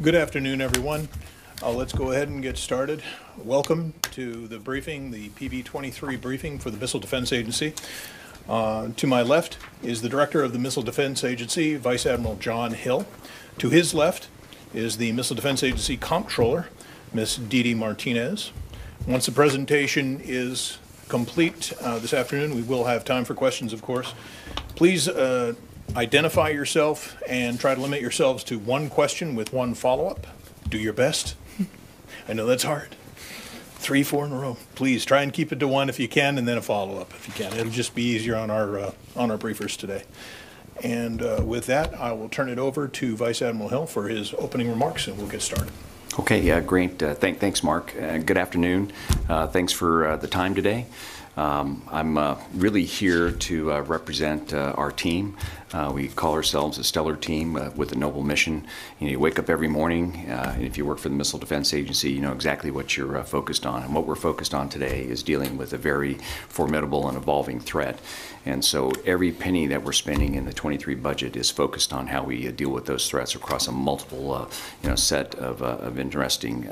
Good afternoon, everyone. Let's go ahead and get started. Welcome to the briefing, the FY23 briefing for the Missile Defense Agency. To my left is the Director of the Missile Defense Agency, Vice Admiral Jon A. To his left is the Missile Defense Agency Comptroller, Ms. Dee Dee Martinez. Once the presentation is complete this afternoon, we will have time for questions, of course. Please identify yourself and try to limit yourselves to one question with one follow-up. Do your best. I know that's hard. 3, 4 in a row. Please try and keep it to one if you can, and then a follow-up if you can. It'll just be easier on our briefers today. And with that, I will turn it over to Vice Admiral Hill for his opening remarks, and we'll get started. Okay, great. Thanks, Mark. Good afternoon. Thanks for the time today. I'm really here to represent our team. We call ourselves a stellar team with a noble mission. You wake up every morning, and if you work for the Missile Defense Agency, you know exactly what you're focused on. And what we're focused on today is dealing with a very formidable and evolving threat. And so every penny that we're spending in the 23 budget is focused on how we deal with those threats across a multiple set of interesting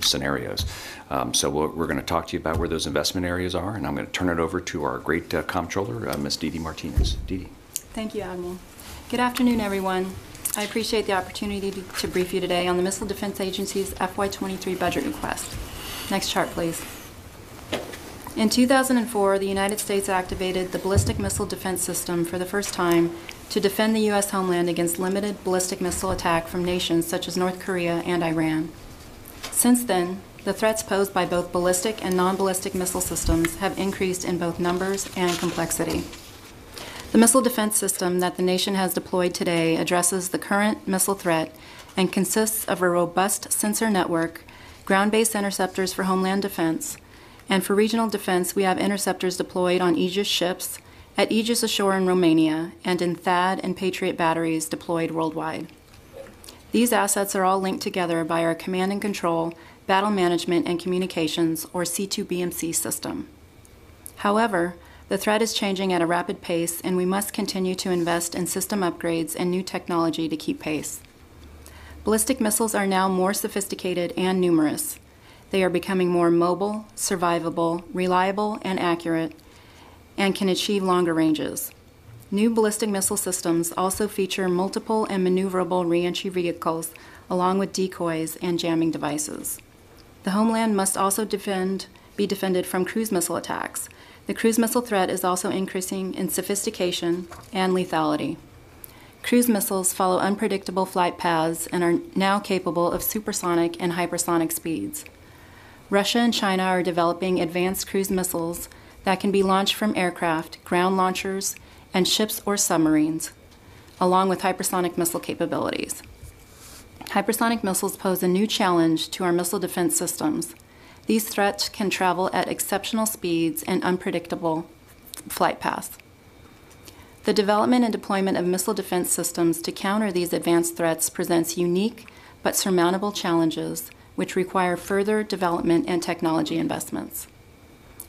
scenarios. So we're going to talk to you about where those investment areas are, and I'm going to turn it over to our great comptroller, Ms. Dee Dee Martinez. Dee Dee. Thank you, Admiral. Good afternoon, everyone. I appreciate the opportunity to brief you today on the Missile Defense Agency's FY23 budget request. Next chart, please. In 2004, the United States activated the Ballistic Missile Defense System for the first time to defend the U.S. homeland against limited ballistic missile attack from nations such as North Korea and Iran. Since then, the threats posed by both ballistic and non-ballistic missile systems have increased in both numbers and complexity. The missile defense system that the nation has deployed today addresses the current missile threat and consists of a robust sensor network, ground-based interceptors for homeland defense, and for regional defense, we have interceptors deployed on Aegis ships, at Aegis ashore in Romania, and in THAAD and Patriot batteries deployed worldwide. These assets are all linked together by our Command and Control, Battle Management and Communications, or C2BMC system. However, the threat is changing at a rapid pace, and we must continue to invest in system upgrades and new technology to keep pace. Ballistic missiles are now more sophisticated and numerous. They are becoming more mobile, survivable, reliable, and accurate, and can achieve longer ranges. New ballistic missile systems also feature multiple and maneuverable re-entry vehicles, along with decoys and jamming devices. The homeland must also be defended from cruise missile attacks. The cruise missile threat is also increasing in sophistication and lethality. Cruise missiles follow unpredictable flight paths and are now capable of supersonic and hypersonic speeds. Russia and China are developing advanced cruise missiles that can be launched from aircraft, ground launchers, and ships or submarines, along with hypersonic missile capabilities. Hypersonic missiles pose a new challenge to our missile defense systems. These threats can travel at exceptional speeds and unpredictable flight paths. The development and deployment of missile defense systems to counter these advanced threats presents unique but surmountable challenges which require further development and technology investments.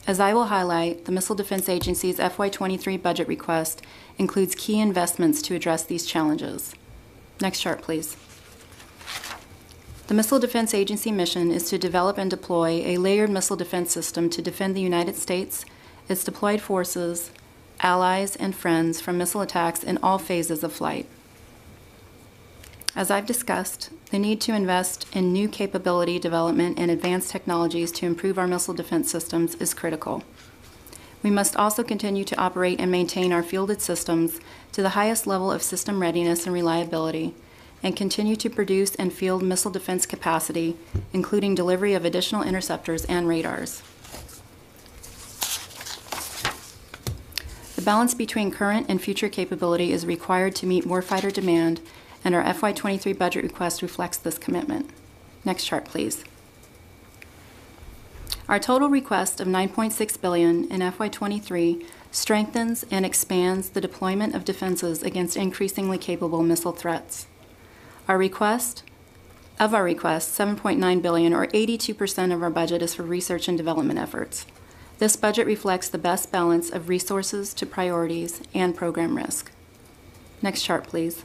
As I will highlight, the Missile Defense Agency's FY23 budget request includes key investments to address these challenges. Next chart, please. The Missile Defense Agency mission is to develop and deploy a layered missile defense system to defend the United States, its deployed forces, allies, and friends from missile attacks in all phases of flight. As I've discussed, the need to invest in new capability development and advanced technologies to improve our missile defense systems is critical. We must also continue to operate and maintain our fielded systems to the highest level of system readiness and reliability, and continue to produce and field missile defense capacity, including delivery of additional interceptors and radars. The balance between current and future capability is required to meet warfighter demand, and our FY23 budget request reflects this commitment. Next chart, please. Our total request of $9.6 billion in FY23 strengthens and expands the deployment of defenses against increasingly capable missile threats. Of our request, $7.9 billion, or 82% of our budget, is for research and development efforts. This budget reflects the best balance of resources to priorities and program risk. Next chart, please.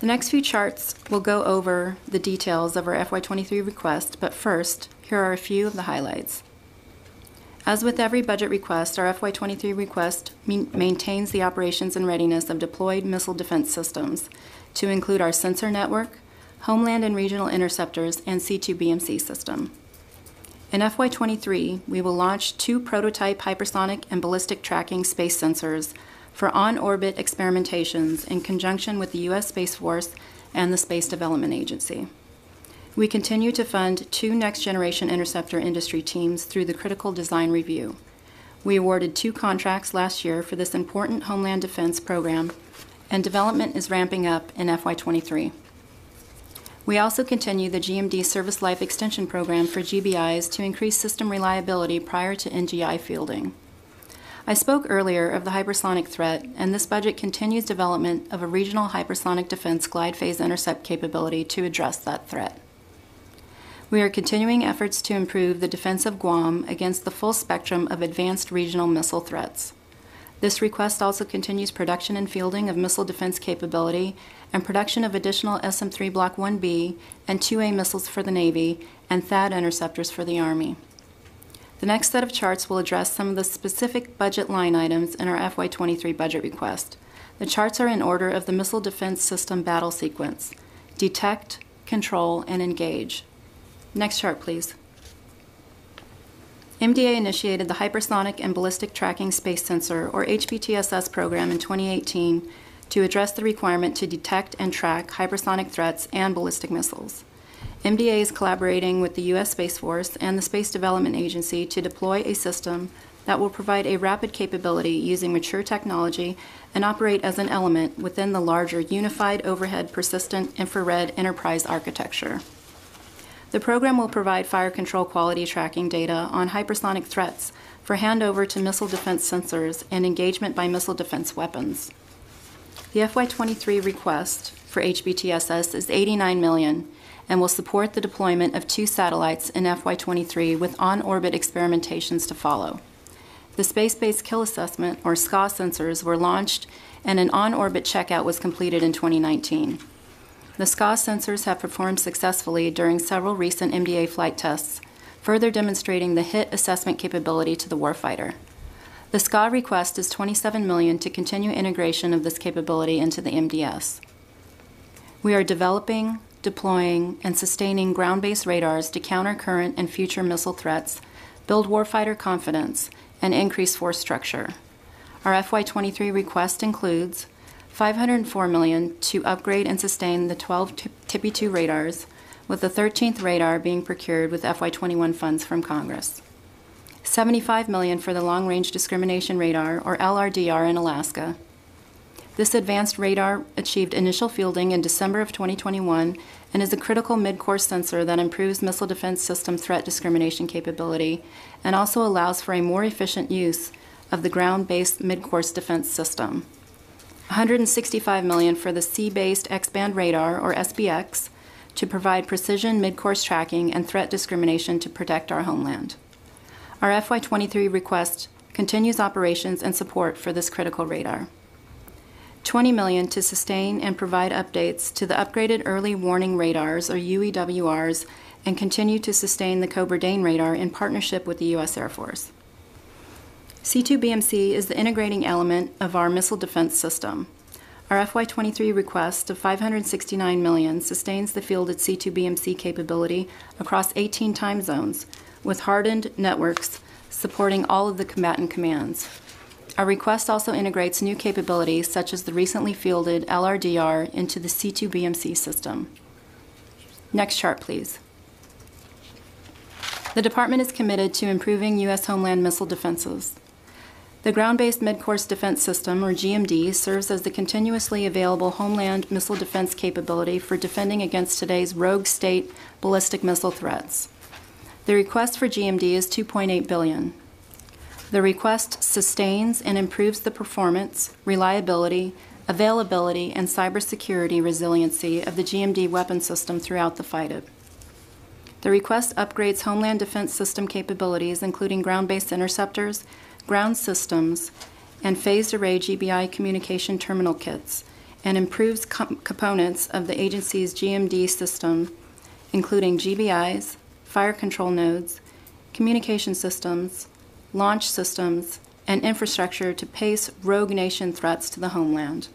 The next few charts will go over the details of our FY23 request, but first, here are a few of the highlights. As with every budget request, our FY23 request maintains the operations and readiness of deployed missile defense systems to include our sensor network, Homeland and Regional Interceptors, and C2BMC system. In FY23, we will launch 2 prototype hypersonic and ballistic tracking space sensors for on-orbit experimentations in conjunction with the U.S. Space Force and the Space Development Agency. We continue to fund 2 next-generation interceptor industry teams through the Critical Design Review. We awarded 2 contracts last year for this important Homeland Defense program, and development is ramping up in FY23. We also continue the GMD Service Life Extension Program for GBIs to increase system reliability prior to NGI fielding. I spoke earlier of the hypersonic threat, and this budget continues development of a regional hypersonic defense glide phase intercept capability to address that threat. We are continuing efforts to improve the defense of Guam against the full spectrum of advanced regional missile threats. This request also continues production and fielding of missile defense capability and production of additional SM-3 Block 1B and 2A missiles for the Navy and THAAD interceptors for the Army. The next set of charts will address some of the specific budget line items in our FY23 budget request. The charts are in order of the Missile Defense System battle sequence: detect, control, and engage. Next chart, please. MDA initiated the Hypersonic and Ballistic Tracking Space Sensor, or HBTSS, program in 2018 to address the requirement to detect and track hypersonic threats and ballistic missiles. MDA is collaborating with the U.S. Space Force and the Space Development Agency to deploy a system that will provide a rapid capability using mature technology and operate as an element within the larger Unified Overhead Persistent Infrared Enterprise architecture. The program will provide fire control quality tracking data on hypersonic threats for handover to missile defense sensors and engagement by missile defense weapons. The FY23 request for HBTSS is $89 million and will support the deployment of 2 satellites in FY23 with on-orbit experimentations to follow. The Space-Based Kill Assessment, or SCA sensors, were launched and an on-orbit checkout was completed in 2019. The SCA sensors have performed successfully during several recent MDA flight tests, further demonstrating the hit assessment capability to the warfighter. The SCA request is $27 million to continue integration of this capability into the MDS. We are developing, deploying, and sustaining ground-based radars to counter current and future missile threats, build warfighter confidence, and increase force structure. Our FY23 request includes $504 million to upgrade and sustain the 12 TPY-2 radars, with the 13th radar being procured with FY21 funds from Congress. $75 million for the Long Range Discrimination Radar, or LRDR, in Alaska. This advanced radar achieved initial fielding in December of 2021 and is a critical mid-course sensor that improves missile defense system threat discrimination capability and also allows for a more efficient use of the ground-based mid-course defense system. $165 million for the Sea-Based X-band Radar, or SBX, to provide precision mid-course tracking and threat discrimination to protect our homeland. Our FY23 request continues operations and support for this critical radar. $20 million to sustain and provide updates to the upgraded early warning radars, or UEWRs, and continue to sustain the Cobra Dane radar in partnership with the U.S. Air Force. C2BMC is the integrating element of our missile defense system. Our FY23 request of $569 million sustains the fielded C2BMC capability across 18 time zones, with hardened networks supporting all of the combatant commands. Our request also integrates new capabilities such as the recently fielded LRDR into the C2BMC system. Next chart, please. The Department is committed to improving U.S. homeland missile defenses. The Ground-Based Mid-Course Defense System, or GMD, serves as the continuously available homeland missile defense capability for defending against today's rogue state ballistic missile threats. The request for GMD is $2.8 billion. The request sustains and improves the performance, reliability, availability, and cybersecurity resiliency of the GMD weapon system throughout the FYDP. The request upgrades Homeland Defense System capabilities, including ground-based interceptors, ground systems, and phased array GBI communication terminal kits, and improves components of the agency's GMD system, including GBIs, fire control nodes, communication systems, launch systems, and infrastructure to pace rogue nation threats to the homeland,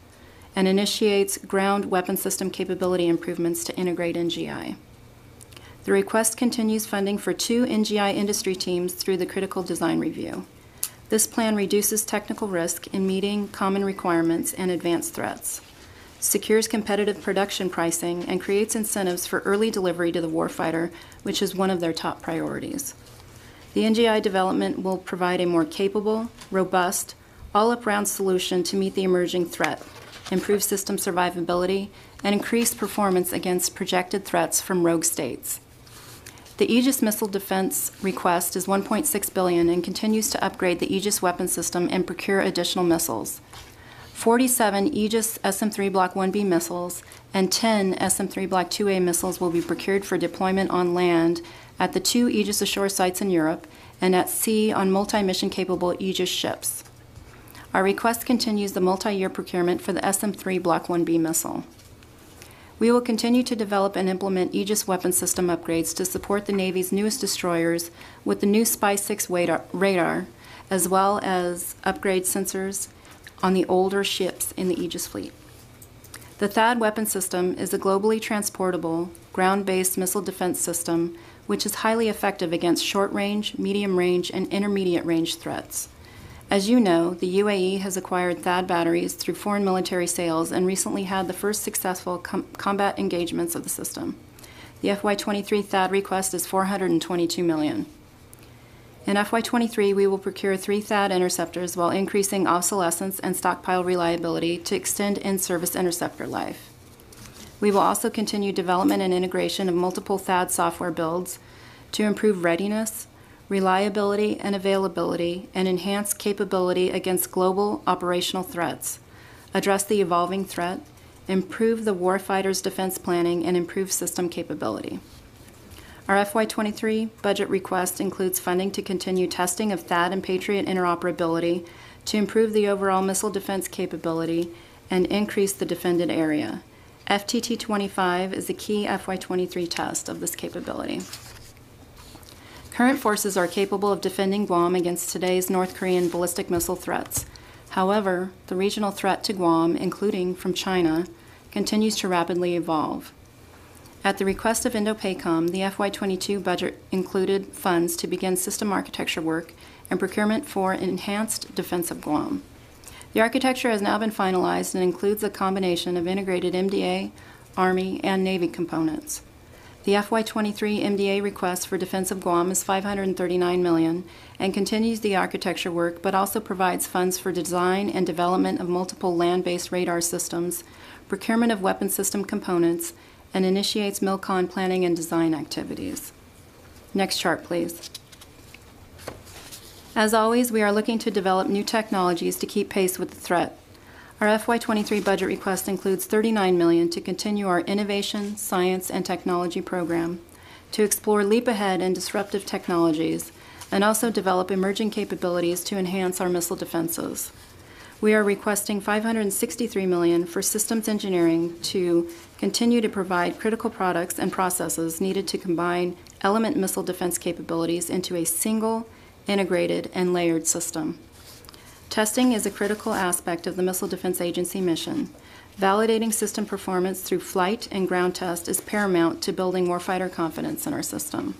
and initiates ground weapon system capability improvements to integrate NGI. The request continues funding for 2 NGI industry teams through the critical design review. This plan reduces technical risk in meeting common requirements and advanced threats, secures competitive production pricing, and creates incentives for early delivery to the warfighter, which is one of their top priorities. The NGI development will provide a more capable, robust, all-up-round solution to meet the emerging threat, improve system survivability, and increase performance against projected threats from rogue states. The Aegis missile defense request is $1.6 billion and continues to upgrade the Aegis weapon system and procure additional missiles. 47 Aegis SM-3 Block 1B missiles and 10 SM-3 Block 2A missiles will be procured for deployment on land at the 2 Aegis Ashore sites in Europe and at sea on multi-mission capable Aegis ships. Our request continues the multi-year procurement for the SM-3 Block 1B missile. We will continue to develop and implement Aegis weapon system upgrades to support the Navy's newest destroyers with the new Spy-6 radar, as well as upgrade sensors on the older ships in the Aegis fleet. The THAAD weapon system is a globally transportable, ground-based missile defense system which is highly effective against short-range, medium-range, and intermediate-range threats. As you know, the UAE has acquired THAAD batteries through foreign military sales and recently had the first successful combat engagements of the system. The FY23 THAAD request is $422 million. In FY23, we will procure 3 THAAD interceptors while increasing obsolescence and stockpile reliability to extend in-service interceptor life. We will also continue development and integration of multiple THAAD software builds to improve readiness, reliability and availability, and enhance capability against global operational threats, address the evolving threat, improve the warfighter's defense planning, and improve system capability. Our FY23 budget request includes funding to continue testing of THAAD and Patriot interoperability to improve the overall missile defense capability and increase the defended area. FTT-25 is a key FY23 test of this capability. Current forces are capable of defending Guam against today's North Korean ballistic missile threats. However, the regional threat to Guam, including from China, continues to rapidly evolve. At the request of INDOPACOM, the FY22 budget included funds to begin system architecture work and procurement for enhanced defense of Guam. The architecture has now been finalized and includes a combination of integrated MDA, Army, and Navy components. The FY23 MDA request for defense of Guam is $539 million and continues the architecture work, but also provides funds for design and development of multiple land-based radar systems, procurement of weapon system components, and initiates MILCON planning and design activities. Next chart, please. As always, we are looking to develop new technologies to keep pace with the threat. Our FY23 budget request includes $39 million to continue our Innovation, Science, and Technology program, to explore leap-ahead and disruptive technologies, and also develop emerging capabilities to enhance our missile defenses. We are requesting $563 million for systems engineering to continue to provide critical products and processes needed to combine element missile defense capabilities into a single, integrated, and layered system. Testing is a critical aspect of the Missile Defense Agency mission. Validating system performance through flight and ground test is paramount to building warfighter confidence in our system.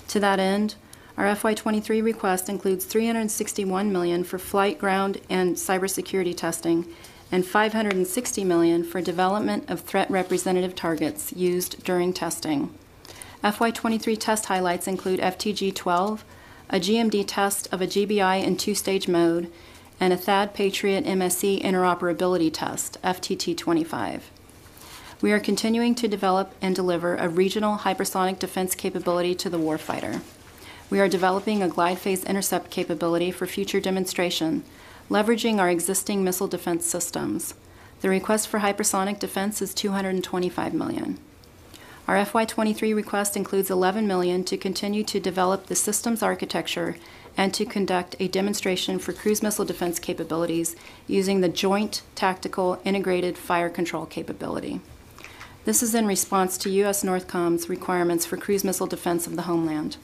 To that end, our FY23 request includes $361 million for flight, ground, and cybersecurity testing, and $560 million for development of threat representative targets used during testing. FY23 test highlights include FTG-12, a GMD test of a GBI in 2-stage mode, and a THAAD Patriot MSE interoperability test, FTT-25. We are continuing to develop and deliver a regional hypersonic defense capability to the warfighter. We are developing a glide phase intercept capability for future demonstration, leveraging our existing missile defense systems. The request for hypersonic defense is $225 million. Our FY23 request includes $11 million to continue to develop the systems architecture and to conduct a demonstration for cruise missile defense capabilities using the Joint Tactical Integrated Fire Control capability. This is in response to U.S. NORTHCOM's requirements for cruise missile defense of the homeland.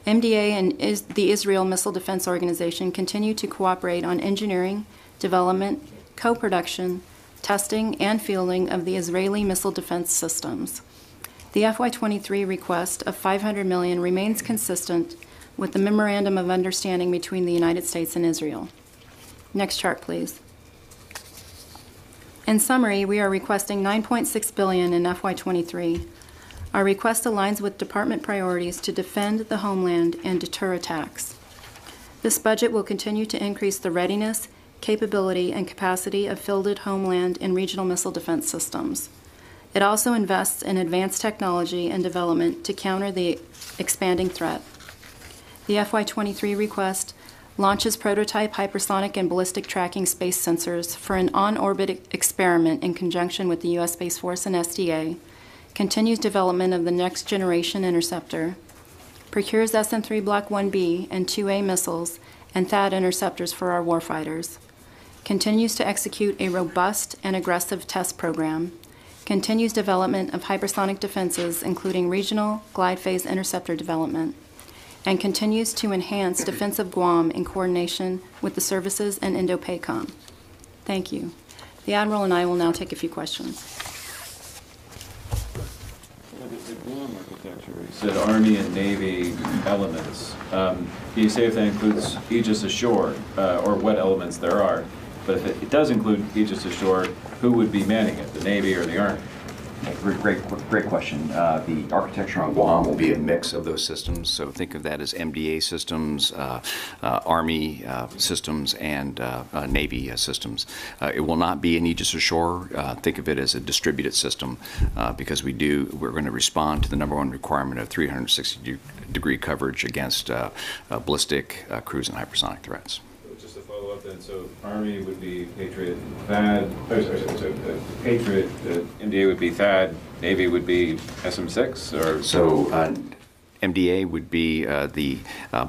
MDA and the Israel Missile Defense Organization continue to cooperate on engineering, development, co-production, testing, and fielding of the Israeli missile defense systems. The FY23 request of $500 million remains consistent with the Memorandum of Understanding between the United States and Israel. Next chart, please. In summary, we are requesting $9.6 billion in FY23. Our request aligns with department priorities to defend the homeland and deter attacks. This budget will continue to increase the readiness, capability, and capacity of fielded homeland and regional missile defense systems. It also invests in advanced technology and development to counter the expanding threat. The FY23 request launches prototype hypersonic and ballistic tracking space sensors for an on-orbit experiment in conjunction with the U.S. Space Force and SDA, continues development of the next generation interceptor, procures SM-3 Block 1B and 2A missiles and THAAD interceptors for our warfighters, continues to execute a robust and aggressive test program, continues development of hypersonic defenses, including regional glide phase interceptor development, and continues to enhance defense of Guam in coordination with the services and Indo-PACOM. Thank you. The Admiral and I will now take a few questions. The Guam architecture, you said Army and Navy elements. Can you say if that includes Aegis Ashore, or what elements there are? But if it does include Aegis Ashore, who would be manning it, the Navy or the Army? Great question. The architecture on Guam will be a mix of those systems. So think of that as MDA systems, Army systems, and Navy systems. It will not be an Aegis Ashore. Think of it as a distributed system because we're going to respond to the #1 requirement of 360-degree coverage against ballistic, cruise, and hypersonic threats. Just to follow up then, so Army would be Patriot, THAAD, Patriot, MDA would be THAAD, Navy would be SM-6, or? So MDA would be the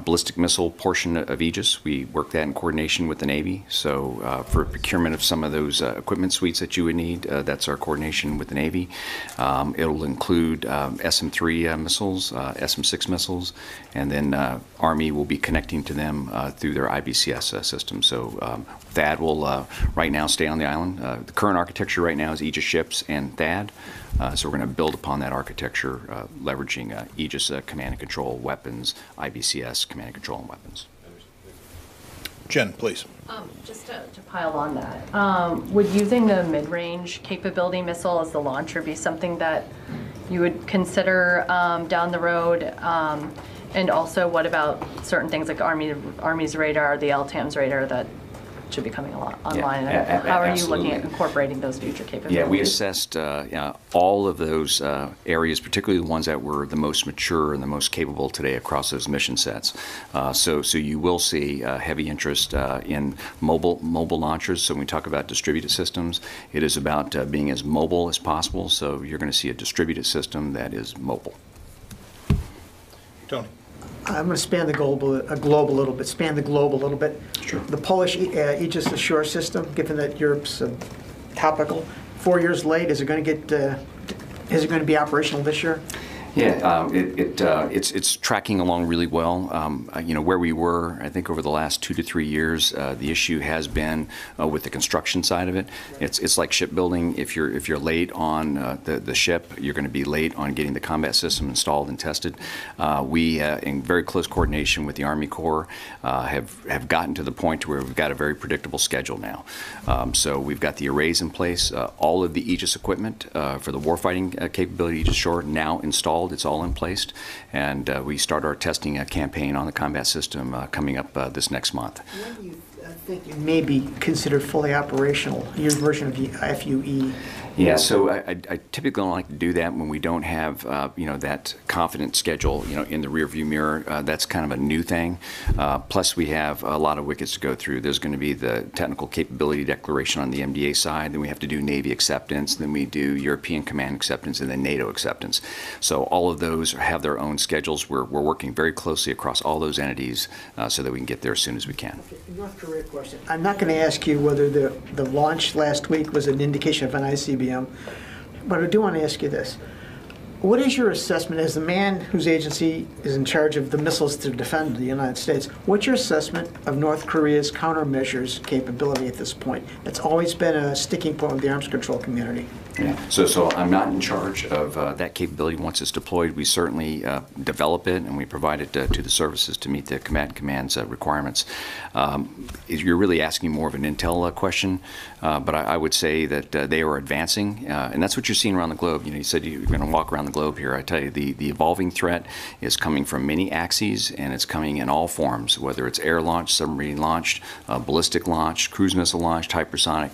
ballistic missile portion of Aegis. We work that in coordination with the Navy. So for procurement of some of those equipment suites that you would need, that's our coordination with the Navy. It'll include SM-3 missiles, SM-6 missiles, and then Army will be connecting to them through their IBCS system. So THAAD will right now stay on the island. The current architecture right now is Aegis ships and THAAD. So we're going to build upon that architecture, leveraging Aegis command and control weapons, IBCS command and control and weapons. Jen, please. Just to pile on that, would using the mid-range capability missile as the launcher be something that you would consider down the road? And also, what about certain things like Army's radar, the LTAM's radar that should be coming online? Yeah, how are you absolutely. looking at incorporating those future capabilities? Yeah, we assessed all of those areas, particularly the ones that were the most mature and the most capable today across those mission sets. So you will see heavy interest in mobile launchers. So when we talk about distributed systems, it is about being as mobile as possible. So you're going to see a distributed system that is mobile. Tony. I'm going to span the globe a little bit. Sure. The Polish Aegis Ashore system, given that Europe's topical, 4 years late, is it going to be operational this year? Yeah, it's tracking along really well. You know, where we were, I think over the last 2 to 3 years, the issue has been with the construction side of it. It's like shipbuilding. If you're late on the ship, you're going to be late on getting the combat system installed and tested. We, in very close coordination with the Army Corps, have gotten to the point where we've got a very predictable schedule now. So we've got the arrays in place. All of the Aegis equipment for the warfighting capability Aegis Ashore now installed. It's all in place, and we start our testing campaign on the combat system coming up this next month. When do you think it may be considered fully operational, your version of the FUE? Yeah, so I typically don't like to do that when we don't have, that confident schedule, in the rearview mirror. That's kind of a new thing. Plus, we have a lot of wickets to go through. There's going to be the technical capability declaration on the MDA side. Then we have to do Navy acceptance. Then we do European Command acceptance, and then NATO acceptance. So all of those have their own schedules. We're working very closely across all those entities so that we can get there as soon as we can. Okay, North Korea question. I'm not going to ask you whether the launch last week was an indication of an ICBM, but I do want to ask you this. What is your assessment, as the man whose agency is in charge of the missiles to defend the United States, what's your assessment of North Korea's countermeasures capability at this point? It's always been a sticking point with the arms control community. Yeah. So I'm not in charge of that capability. Once it's deployed, we certainly develop it and we provide it to the services to meet the command's requirements. You're really asking more of an intel question, but I would say that they are advancing, and that's what you're seeing around the globe. You said you're going to walk around the globe here. I tell you, the evolving threat is coming from many axes, and it's coming in all forms, whether it's air launched, submarine launched, ballistic launched, cruise missile launched, hypersonic.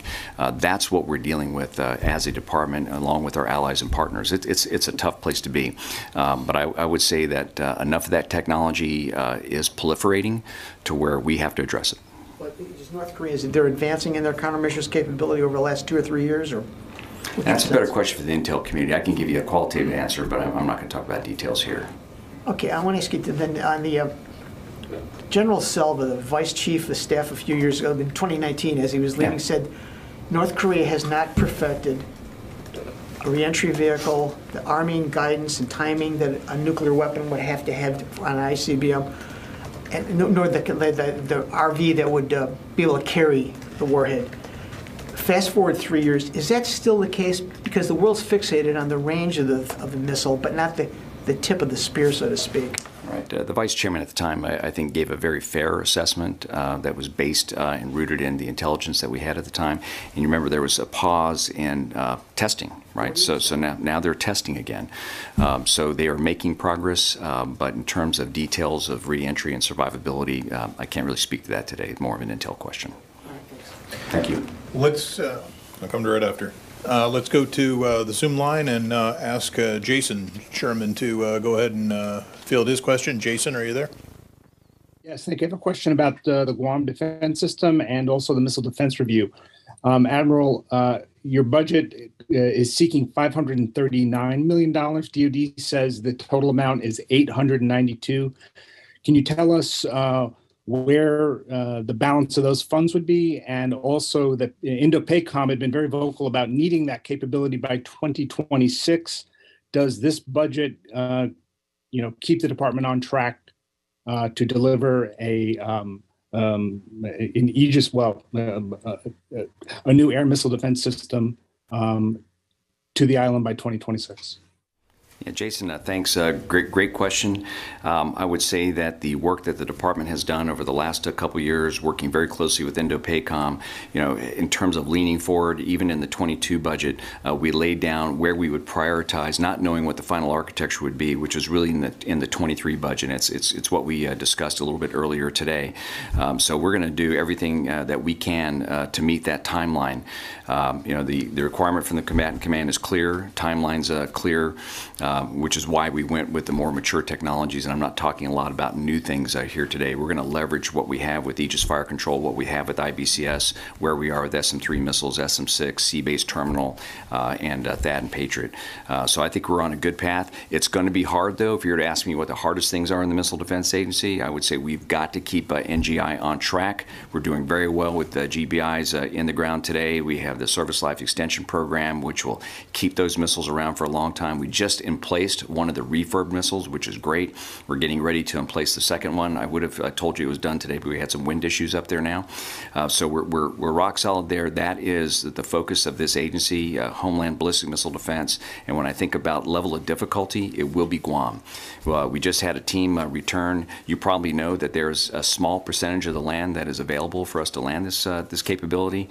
That's what we're dealing with as a department, along with our allies and partners. It's a tough place to be, but I would say that enough of that technology is proliferating to where we have to address it. But is North Korea, they're advancing in their countermeasures capability over the last 2 or 3 years, or? That's a better question for the intel community. I can give you a qualitative answer, but I'm not going to talk about details here. Okay, I want to ask you then on the General Selva, the vice chief of staff a few years ago, in 2019, as he was leaving, said North Korea has not perfected a reentry vehicle, the arming guidance and timing that a nuclear weapon would have to have on an ICBM, and nor the RV that would be able to carry the warhead. Fast forward 3 years, is that still the case? Because the world's fixated on the range of the missile, but not the tip of the spear, so to speak. Right. The vice chairman at the time, I think, gave a very fair assessment that was based and rooted in the intelligence that we had at the time. And you remember there was a pause in testing, right? So now they're testing again. So they are making progress, but in terms of details of reentry and survivability, I can't really speak to that today. It's more of an intel question. All right, thanks. Thank you. I'll come to right after. Let's go to the Zoom line and ask Jason Sherman to go ahead and field his question. Jason, are you there? Yes, thank you. I have a question about the Guam Defense System and also the Missile Defense Review. Admiral, your budget is seeking $539 million. DOD says the total amount is $892. Can you tell us where the balance of those funds would be, and also that Indo-PACOM had been very vocal about needing that capability by 2026. Does this budget, keep the department on track to deliver an Aegis, a new air missile defense system to the island by 2026? Yeah, Jason, thanks. Great question. I would say that the work that the department has done over the last couple years, working very closely with Indo-PACOM, in terms of leaning forward, even in the 22 budget, we laid down where we would prioritize, not knowing what the final architecture would be, which is really in the 23 budget. It's what we discussed a little bit earlier today. So we're going to do everything that we can to meet that timeline. The requirement from the combatant command is clear, timeline's clear. Which is why we went with the more mature technologies, and I'm not talking a lot about new things here today. We're going to leverage what we have with Aegis Fire Control, what we have with IBCS, where we are with SM-3 missiles, SM-6, Sea-Based Terminal, and THAAD and Patriot. So I think we're on a good path. It's going to be hard, though. If you were to ask me what the hardest things are in the Missile Defense Agency, I would say we've got to keep NGI on track. We're doing very well with the GBIs in the ground today. We have the Service Life Extension Program, which will keep those missiles around for a long time. We just emplaced one of the refurb missiles, which is great. We're getting ready to emplace the second one. I would have told you it was done today, but we had some wind issues up there now. So we're rock solid there. That is the focus of this agency, Homeland Ballistic Missile Defense. And when I think about level of difficulty, it will be Guam. We just had a team return. You probably know that there's a small percentage of the land that is available for us to land this capability.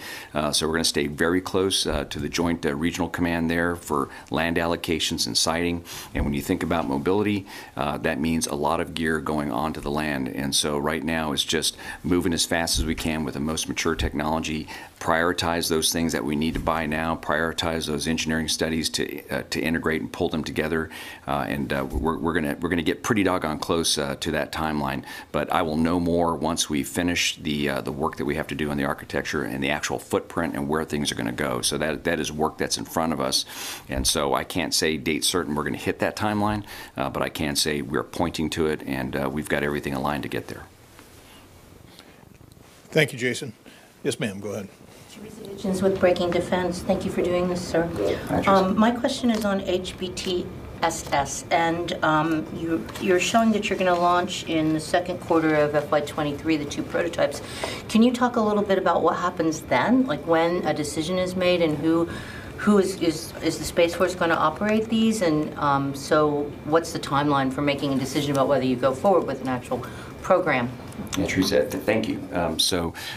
So we're going to stay very close to the Joint Regional Command there for land allocations and siting. testing. And when you think about mobility, that means a lot of gear going onto the land. And so right now it's just moving as fast as we can with the most mature technology, prioritize those things that we need to buy now, prioritize those engineering studies to integrate and pull them together, and we're gonna get pretty doggone close to that timeline. But I will know more once we finish the work that we have to do on the architecture and the actual footprint and where things are going to go. So that is work that's in front of us, and so I can't say date certain we're going to hit that timeline, but I can say we're pointing to it, and we've got everything aligned to get there. Thank you, Jason. Yes, ma'am, go ahead. Congratulations with Breaking Defense. Thank you for doing this, sir. My question is on HBTSS, and you're showing that you're going to launch in the second quarter of FY23 the 2 prototypes. Can you talk a little bit about what happens then, like when a decision is made and who is the Space Force going to operate these, and so what's the timeline for making a decision about whether you go forward with an actual program? Yeah, Teresa, thank you.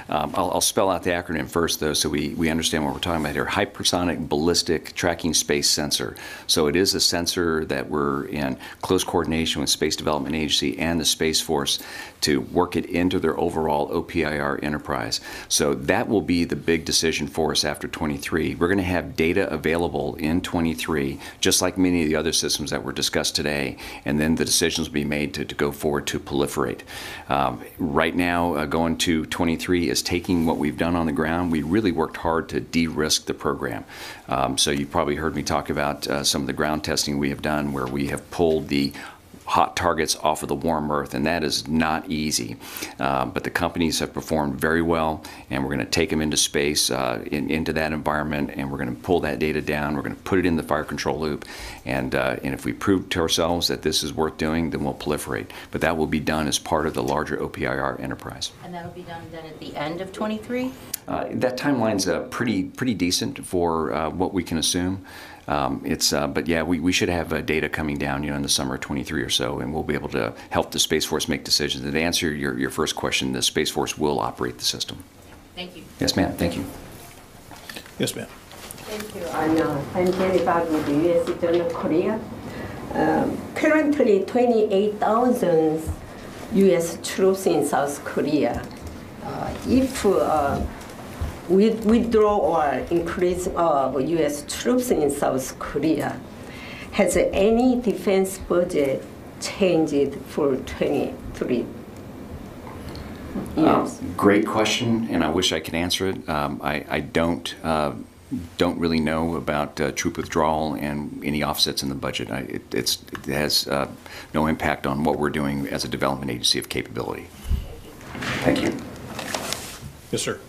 I'll spell out the acronym first, though, so we understand what we're talking about here. Hypersonic Ballistic Tracking Space Sensor. So it is a sensor that we're in close coordination with Space Development Agency and the Space Force to work it into their overall OPIR enterprise. So that will be the big decision for us after 23. We're going to have data available in 23, just like many of the other systems that were discussed today, and then the decisions will be made to go forward to proliferate. Right now, going to 23 is taking what we've done on the ground. We really worked hard to de-risk the program. So you probably heard me talk about some of the ground testing we have done where we have pulled the hot targets off of the warm earth, and that is not easy. But the companies have performed very well, and we're going to take them into space, into that environment, and we're going to pull that data down. We're going to put it in the fire control loop, and if we prove to ourselves that this is worth doing, then we'll proliferate. But that will be done as part of the larger OPIR enterprise. And that'll be done then at the end of 23? That timeline's pretty decent for what we can assume. But yeah, we should have data coming down, in the summer of 23 or so, and we'll be able to help the Space Force make decisions. And to answer your first question, the Space Force will operate the system. Thank you. Yes, ma'am. Thank you. Yes, ma'am. Thank you. I'm Jenny Bag with the U.S. Journal Korea. Currently, 28,000 U.S. troops in South Korea. If withdraw or increase of U.S. troops in South Korea, has any defense budget changed for 23 years? Great question, and I wish I could answer it. I don't really know about troop withdrawal and any offsets in the budget. It has no impact on what we're doing as a development agency of capability. Thank you. Yes, sir.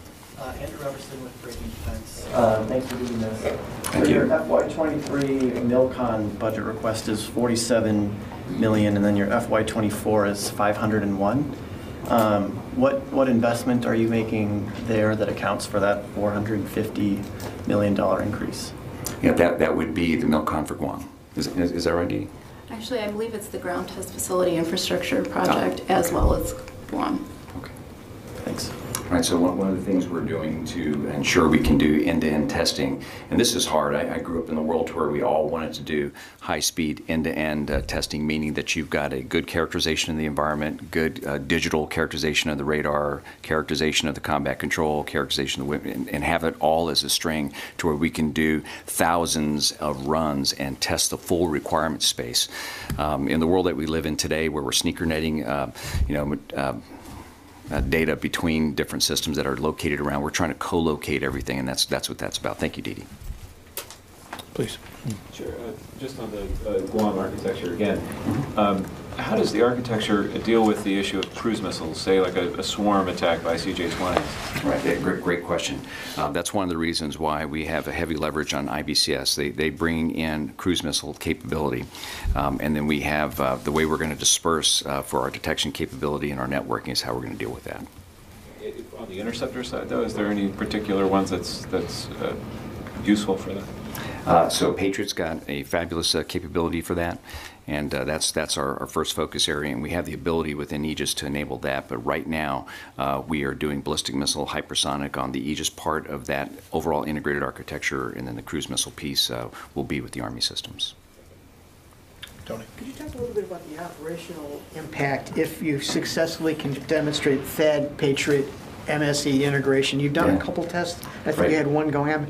Andrew Robertson with Breaking Defense. Thanks for doing this. Thank you. Your FY23 MILCON budget request is $47 million, and then your FY24 is $501. What investment are you making there that accounts for that $450 million increase? Yeah, that would be the MILCON for Guam. Is that right, Dee? Actually, I believe it's the ground test facility infrastructure project as well as Guam. Okay. Thanks. All right, so one of the things we're doing to ensure we can do end-to-end testing, and this is hard. I grew up in the world where we all wanted to do high-speed end-to-end testing, meaning that you've got a good characterization of the environment, good digital characterization of the radar, characterization of the combat control, characterization of the weapon, and have it all as a string to where we can do thousands of runs and test the full requirement space. In the world that we live in today, where we're sneaker netting, data between different systems that are located around. We're trying to co-locate everything, and that's what that's about. Thank you, Dee Dee. Please. Sure. Just on the Guam architecture again, how does the architecture deal with the issue of cruise missiles, say like a swarm attack by CJ-20s? Right, great question. That's one of the reasons why we have a heavy leverage on IBCS. They bring in cruise missile capability, and then we have the way we're going to disperse for our detection capability and our networking is how we're going to deal with that. On the interceptor side, though, is there any particular ones that's useful for that? So Patriot's got a fabulous capability for that, and that's our first focus area, and we have the ability within Aegis to enable that. But right now, we are doing ballistic missile hypersonic on the Aegis part of that overall integrated architecture, and then the cruise missile piece will be with the Army systems. Tony? Could you talk a little bit about the operational impact if you successfully can demonstrate THAAD, Patriot, MSE integration? You've done a couple tests. I think you had one going on.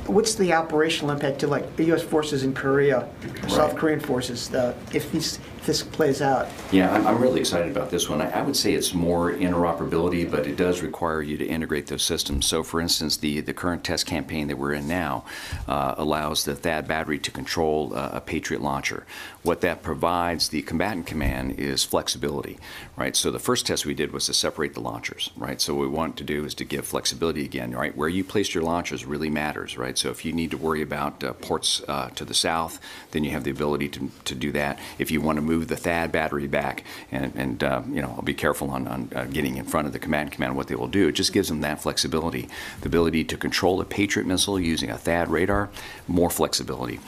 What's the operational impact to like the U.S. forces in Korea, South Korean forces, if this plays out? Yeah, I'm really excited about this one. I would say it's more interoperability, but it does require you to integrate those systems. So, for instance, the current test campaign that we're in now allows the THAAD battery to control a Patriot launcher. What that provides the combatant command is flexibility, right? So the first test we did was to separate the launchers, right? So what we want to do is to give flexibility again, right? Where you place your launchers really matters, right? So if you need to worry about ports to the south, then you have the ability to do that. If you want to move the THAAD battery back, and you know, I'll be careful on getting in front of the combatant command what they will do. It just gives them that flexibility, the ability to control a Patriot missile using a THAAD radar, more flexibility.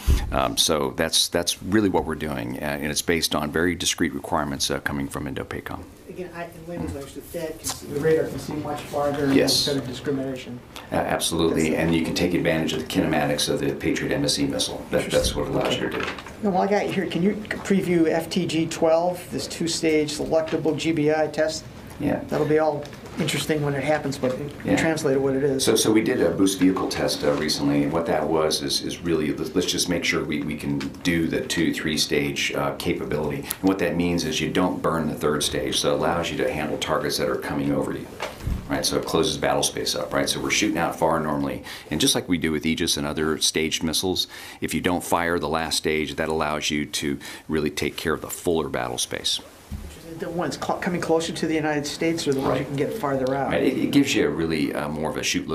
So that's really what we're doing, and it's based on very discrete requirements coming from Indo-PACOM. Again, in layman's language, the radar can see much farther instead of discrimination. Absolutely, and you can take advantage of the kinematics of the Patriot MSE missile. That's what it allows you to do. No, well, I got you here. Can you preview FTG-12, this two-stage selectable GBI test? Yeah. That'll be all interesting when it happens, but translate what it is. So we did a boost vehicle test recently, and what that was is really, let's just make sure we can do the 2-3 stage capability. And what that means is you don't burn the third stage, so it allows you to handle targets that are coming over you. Right, so it closes battle space up, right? So we're shooting out far normally. And just like we do with Aegis and other staged missiles, if you don't fire the last stage, that allows you to really take care of the fuller battle space. The ones coming closer to the United States, or the ones you can get farther out? Right. It gives you a really more of a shoot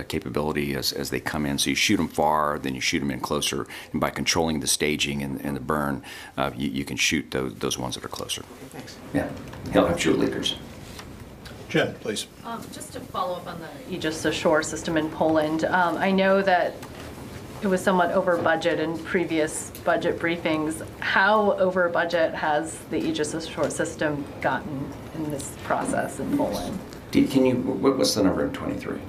capability as they come in. So you shoot them far, then you shoot them in closer, and by controlling the staging and the burn, you can shoot those ones that are closer. Okay, thanks. Yeah, help shoot leakers. Jen, please. Just to follow up on the Aegis Ashore system in Poland, I know that it was somewhat over budget in previous budget briefings. How over budget has the Aegis Ashore system gotten in this process in Poland? Dee, what's the number in 23?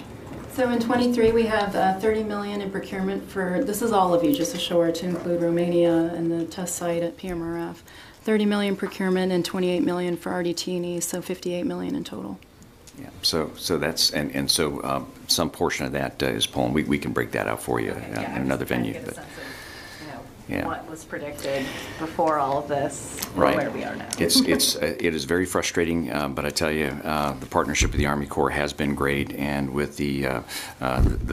So in 23, we have $30 million in procurement for, this is all of Aegis Ashore to include Romania and the test site at PMRF. 30 million procurement and 28 million for RDT&E, so 58 million in total. Yeah, so that's, and so some portion of that is Poland. We can break that out for you in another venue. Get a sense of, what was predicted before all of this, right. Where we are now. It is very frustrating, but I tell you, the partnership with the Army Corps has been great, and with the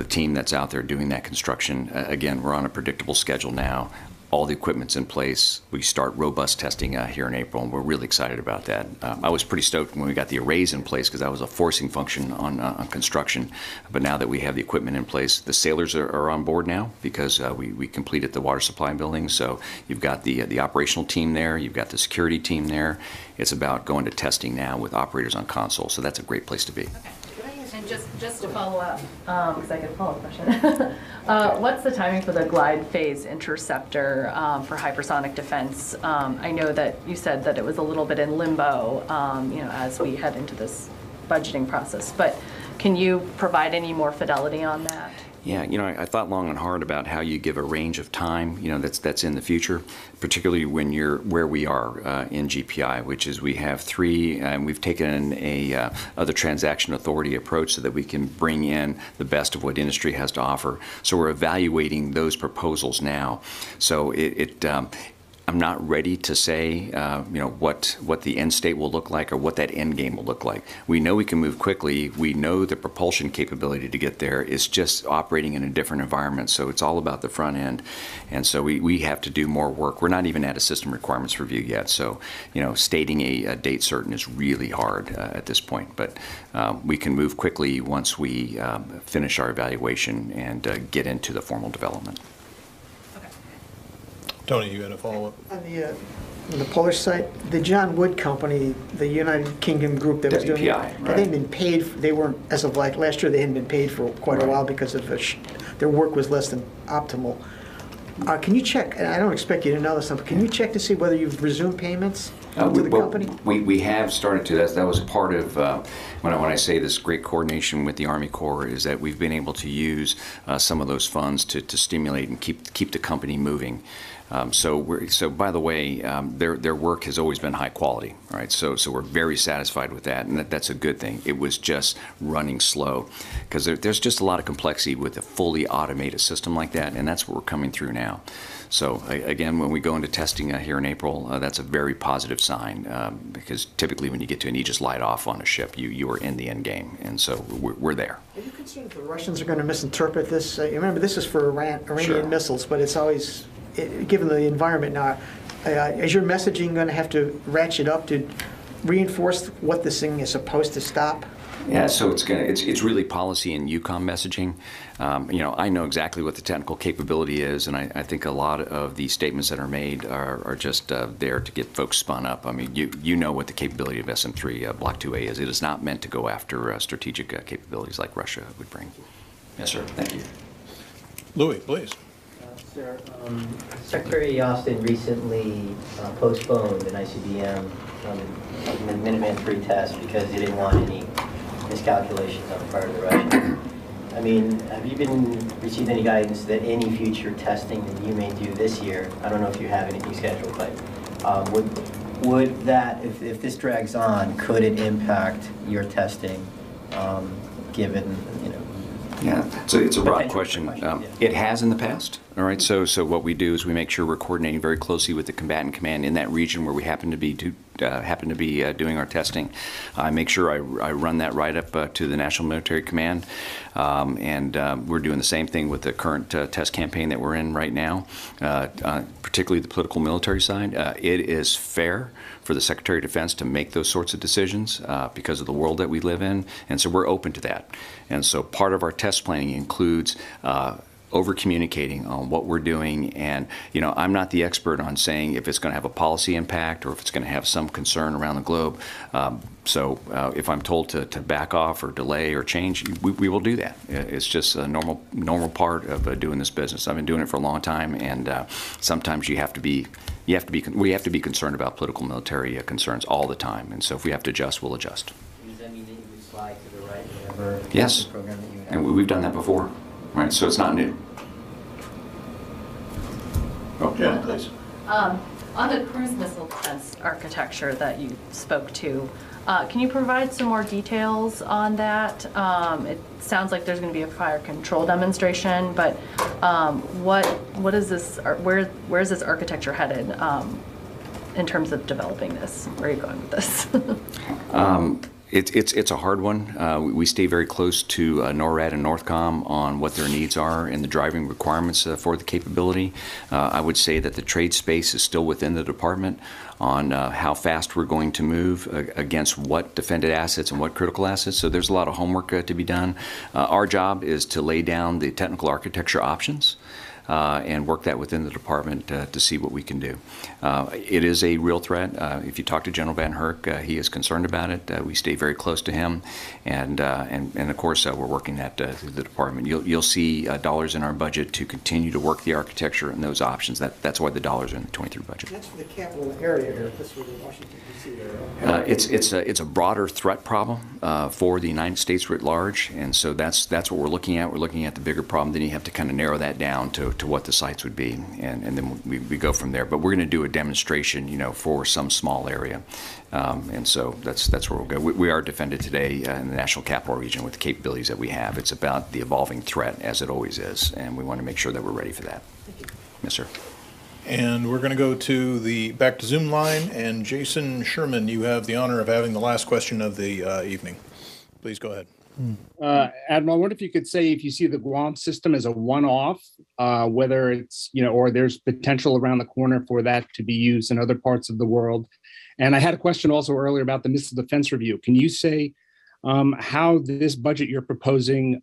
team that's out there doing that construction, again, we're on a predictable schedule now. All the equipment's in place. We start robust testing here in April, and we're really excited about that. I was pretty stoked when we got the arrays in place because that was a forcing function on construction. But now that we have the equipment in place, the sailors are on board now because we completed the water supply building. So you've got the operational team there, you've got the security team there. It's about going to testing now with operators on console. So that's a great place to be. Okay. And just to follow up, because I get a follow-up question. What's the timing for the glide phase interceptor for hypersonic defense? I know that you said that it was a little bit in limbo, as we head into this budgeting process. But can you provide any more fidelity on that? Yeah, I thought long and hard about how you give a range of time, that's in the future, particularly when you're where we are in GPI, which is we have 3, and we've taken a other transaction authority approach so that we can bring in the best of what industry has to offer. So we're evaluating those proposals now. So I'm not ready to say, what the end state will look like or what that end game will look like. We know we can move quickly. We know the propulsion capability to get there is just operating in a different environment. So it's all about the front end. And so we have to do more work. We're not even at a system requirements review yet. So, stating a date certain is really hard at this point. But we can move quickly once we finish our evaluation and get into the formal development. Tony, you got a follow-up? On the Polish site, the John Wood Company, the United Kingdom group that was doing it, right. They hadn't been paid. They weren't, as of like last year, they hadn't been paid for quite a while because of their work was less than optimal. Can you check, and I don't expect you to know this, but can you check to see whether you've resumed payments to the company? We have started to. That was part of when I say this great coordination with the Army Corps is that we've been able to use some of those funds to stimulate and keep the company moving. So by the way, their work has always been high quality, right? So we're very satisfied with that, and that's a good thing. It was just running slow because there's just a lot of complexity with a fully automated system like that, and that's what we're coming through now. So again, when we go into testing here in April, that's a very positive sign because typically when you get to an Aegis light off on a ship, you are in the end game, and so we're there. Are you concerned the Russians are going to misinterpret this? Remember, this is for Iranian Sure. missiles, but it's always, given the environment now, is your messaging going to have to ratchet up to reinforce what this thing is supposed to stop? Yeah, so it's really policy and EUCOM messaging. I know exactly what the technical capability is, and I think a lot of the statements that are made are just there to get folks spun up. I mean, you know what the capability of SM3 Block 2A is. It is not meant to go after strategic capabilities like Russia would bring. Yes, sir. Thank you. Louis, please. Sir, Secretary Austin recently postponed an ICBM Minuteman III test because he didn't want any miscalculations on the part of the Russians. I mean, have you received any guidance that any future testing that you may do this year, I don't know if you have anything scheduled, but would that, if this drags on, could it impact your testing, given, Yeah, so it's a broad question. It has in the past. All right, so what we do is we make sure we're coordinating very closely with the combatant command in that region where we happen to be doing our testing. I make sure I run that right up to the National Military Command, and we're doing the same thing with the current test campaign that we're in right now, particularly the political military side. It is fair for the Secretary of Defense to make those sorts of decisions because of the world that we live in, and so we're open to that. And so part of our test planning includes over-communicating on what we're doing, and I'm not the expert on saying if it's going to have a policy impact or if it's going to have some concern around the globe. So if I'm told to back off or delay or change, we will do that. It's just a normal part of doing this business. I've been doing it for a long time, and sometimes we have to be concerned about political military concerns all the time. And so if we have to adjust, we'll adjust. Does that mean that you would slide to the right whenever yes, the program that you have? And we've done that before. Right, so it's not new. Oh, Jen, please. On the cruise missile defense architecture that you spoke to, can you provide some more details on that? It sounds like there's going to be a fire control demonstration, but what is this? Where is this architecture headed in terms of developing this? Where are you going with this? It's a hard one. We stay very close to NORAD and NORTHCOM on what their needs are and the driving requirements for the capability. I would say that the trade space is still within the department on how fast we're going to move against what defended assets and what critical assets. So there's a lot of homework to be done. Our job is to lay down the technical architecture options and work that within the department to see what we can do. It is a real threat. If you talk to General Van Herk, he is concerned about it. We stay very close to him, and of course we're working that through the department. You'll see dollars in our budget to continue to work the architecture and those options. That's why the dollars are in the 23 budget. That's for the capital area here. This is the Washington, D.C. area. It's a broader threat problem for the United States writ large, and so that's what we're looking at. We're looking at the bigger problem. Then you have to kind of narrow that down to what the sites would be, and then we go from there. But we're going to do a demonstration, for some small area, and so that's where we'll go. We are defended today in the National Capital Region with the capabilities that we have. It's about the evolving threat, as it always is, and we want to make sure that we're ready for that. Thank you. Yes, sir. And we're going to go to the back to Zoom line, and Jason Sherman, you have the honor of having the last question of the evening. Please go ahead. Admiral, I wonder if you could say if you see the Guam system as a one-off, whether it's, or there's potential around the corner for that to be used in other parts of the world. And I had a question also earlier about the Missile Defense Review. Can you say how this budget you're proposing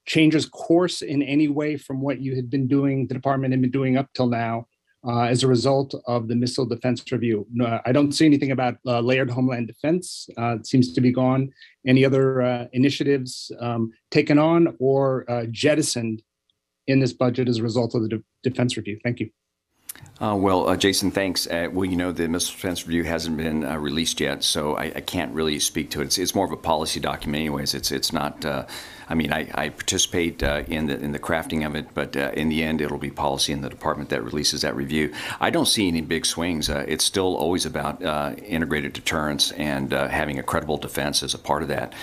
changes course in any way from what you had been doing, the department had been doing up till now, as a result of the Missile Defense Review? I don't see anything about layered homeland defense. It seems to be gone. Any other initiatives taken on or jettisoned in this budget as a result of the Defense Review? Thank you. Jason, thanks. Well, you know, the Missile Defense Review hasn't been released yet, so I can't really speak to it. It's more of a policy document anyways. It's not, I mean, I participate in the crafting of it, but in the end, it'll be policy in the department that releases that review. I don't see any big swings. It's still always about integrated deterrence and having a credible defense as a part of that.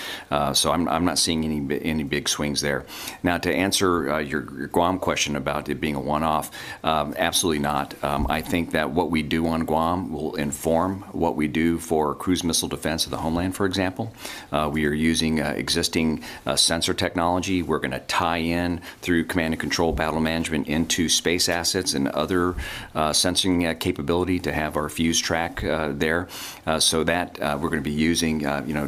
So I'm not seeing any big swings there. Now, to answer your Guam question about it being a one-off, absolutely not. I think that what we do on Guam will inform what we do for cruise missile defense of the homeland, for example. We are using existing sensor technology. We're going to tie in through command and control battle management into space assets and other sensing capability to have our fuse track there, so that we're going to be using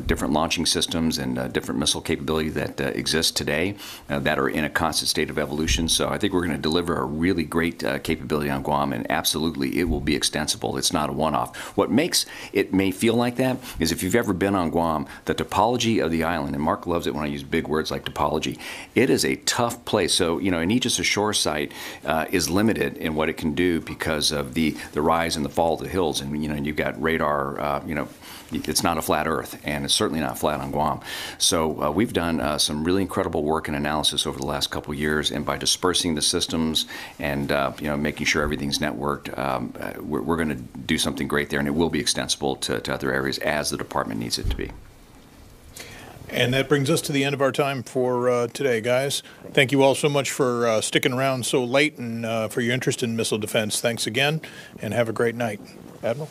different launching systems and different missile capability that exists today that are in a constant state of evolution. So I think we're going to deliver a really great capability on Guam, and absolutely it will be extensible. It's not a one-off. What makes it may feel like that is if you've ever been on Guam, the topology of the island, and Mark loves it when I use big words like topology, it is a tough place. So, you know, an Aegis Ashore site is limited in what it can do because of the rise and the fall of the hills. And, you know, you've got radar, it's not a flat Earth, and it's certainly not flat on Guam. So we've done some really incredible work and analysis over the last couple of years, and by dispersing the systems and making sure everything's networked, we're going to do something great there, and it will be extensible to other areas as the department needs it to be. And that brings us to the end of our time for today, guys. Thank you all so much for sticking around so late and for your interest in missile defense. Thanks again, and have a great night. Admiral?